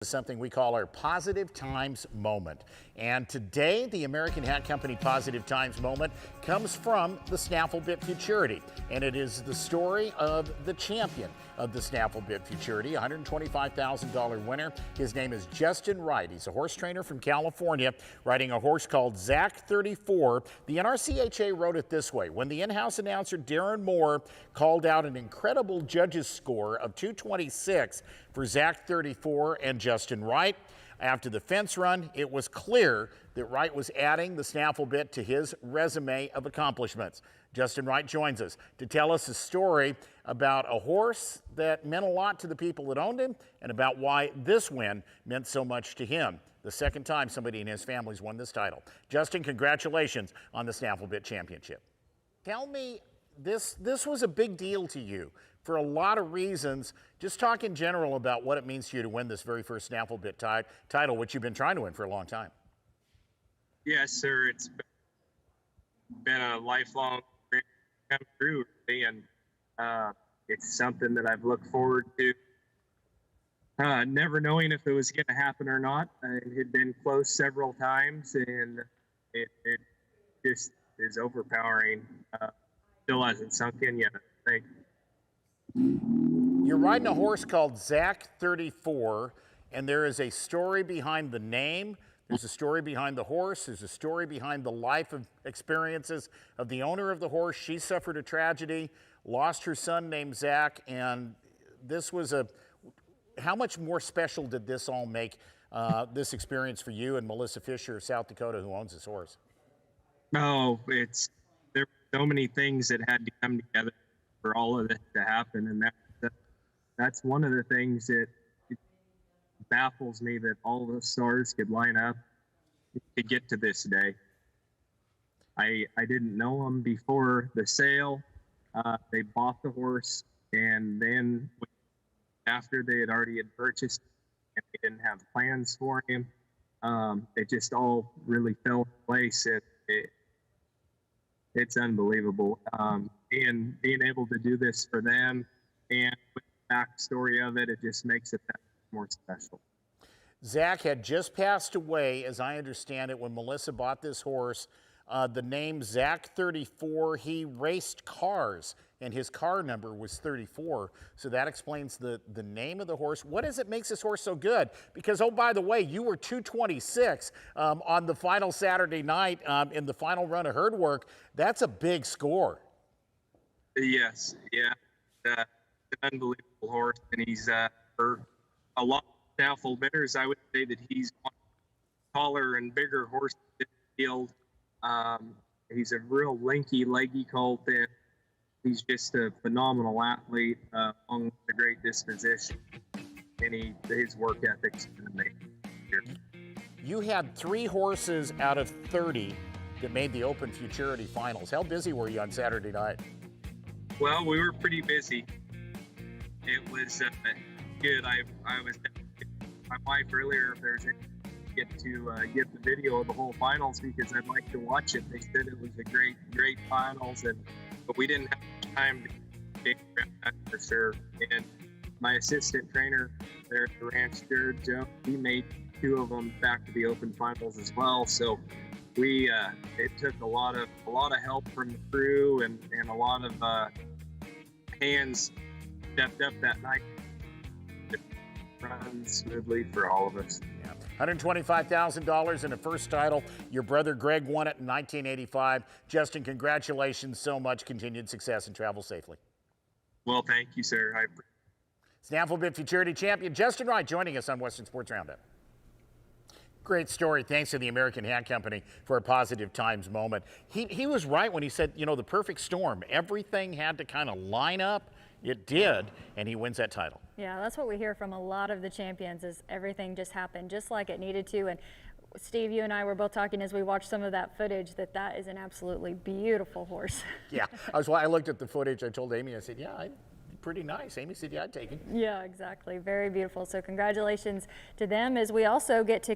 Something we call our Positive Times Moment. And today, the American Hat Company Positive Times Moment comes from the SnaffleBit Futurity. And it is the story of the champion of the SnaffleBit Futurity, $125,000 winner. His name is Justin Wright. He's a horse trainer from California, riding a horse called Zach 34. The NRCHA wrote it this way: when the in-house announcer Darren Moore called out an incredible judges score of 226 for Zach 34 and Justin Wright, after the fence run, it was clear that Wright was adding the SnaffleBit to his resume of accomplishments. Justin Wright joins us to tell us a story about a horse that meant a lot to the people that owned him and about why this win meant so much to him. The second time somebody in his family's won this title. Justin, congratulations on the SnaffleBit Championship. Tell me, this was a big deal to you for a lot of reasons. Just talk in general about what it means to you to win this very first SnaffleBit title, which you've been trying to win for a long time. Yes, sir. It's been a lifelong dream come true, really, and it's something that I've looked forward to. Never knowing if it was going to happen or not. It had been close several times, and it just is overpowering. Still hasn't sunk in yet, I think. You're riding a horse called Zach 34, and there is a story behind the name. There's a story behind the horse. There's a story behind the life of experiences of the owner of the horse. She suffered a tragedy, lost her son named Zach, and this was how much more special did this all make this experience for you and Melissa Fisher of South Dakota, who owns this horse? Oh, there were so many things that had to come together for all of this to happen, and that's one of the things that baffles me, that all the stars could line up to get to this day. I didn't know them before the sale. They bought the horse, and then after they had already purchased and they didn't have plans for him, it just all really fell in place. It's unbelievable. Being able to do this for them, and with the backstory of it, it just makes it that more special. Zach had just passed away, as I understand it, when Melissa bought this horse. The name Zach 34, he raced cars, and his car number was 34. So that explains the name of the horse. What is it makes this horse so good? Because, oh, by the way, you were 226 on the final Saturday night in the final run of herd work. That's a big score. Yes, yeah. An unbelievable horse, and he's for a lot of Snaffle bidders, I would say that he's one taller and bigger horse in the field. He's a real lanky, leggy colt, and he's just a phenomenal athlete, along with a great disposition, and his work ethic's been amazing. You had 3 horses out of 30 that made the Open Futurity Finals. How busy were you on Saturday night? Well, we were pretty busy. It was good. I was my wife earlier if there's any get the video of the whole finals, because I'd like to watch it. They said it was a great finals, but we didn't have time to get that for sure. And my assistant trainer there at the ranch, Jared Jones, he made 2 of them back to the Open Finals as well. So it took a lot of help from the crew, and a lot of hands stepped up that night. It run smoothly for all of us. Yeah. $125,000 in a first title. Your brother Greg won it in 1985. Justin, congratulations so much. Continued success and travel safely. Well, thank you, sir. SnaffleBit Futurity champion Justin Wright joining us on Western Sports Roundup. Great story. Thanks to the American Hat Company for a Positive Times moment. He was right when he said, you know, the perfect storm. Everything had to kind of line up. It did, and he wins that title. Yeah, that's what we hear from a lot of the champions, is everything just happened just like it needed to. And Steve, you and I were both talking as we watched some of that footage that is an absolutely beautiful horse. Yeah, I looked at the footage. I told Amy, I said, yeah, pretty nice. Amy said, yeah, I'd take it. Yeah, exactly. Very beautiful. So congratulations to them, as we also get to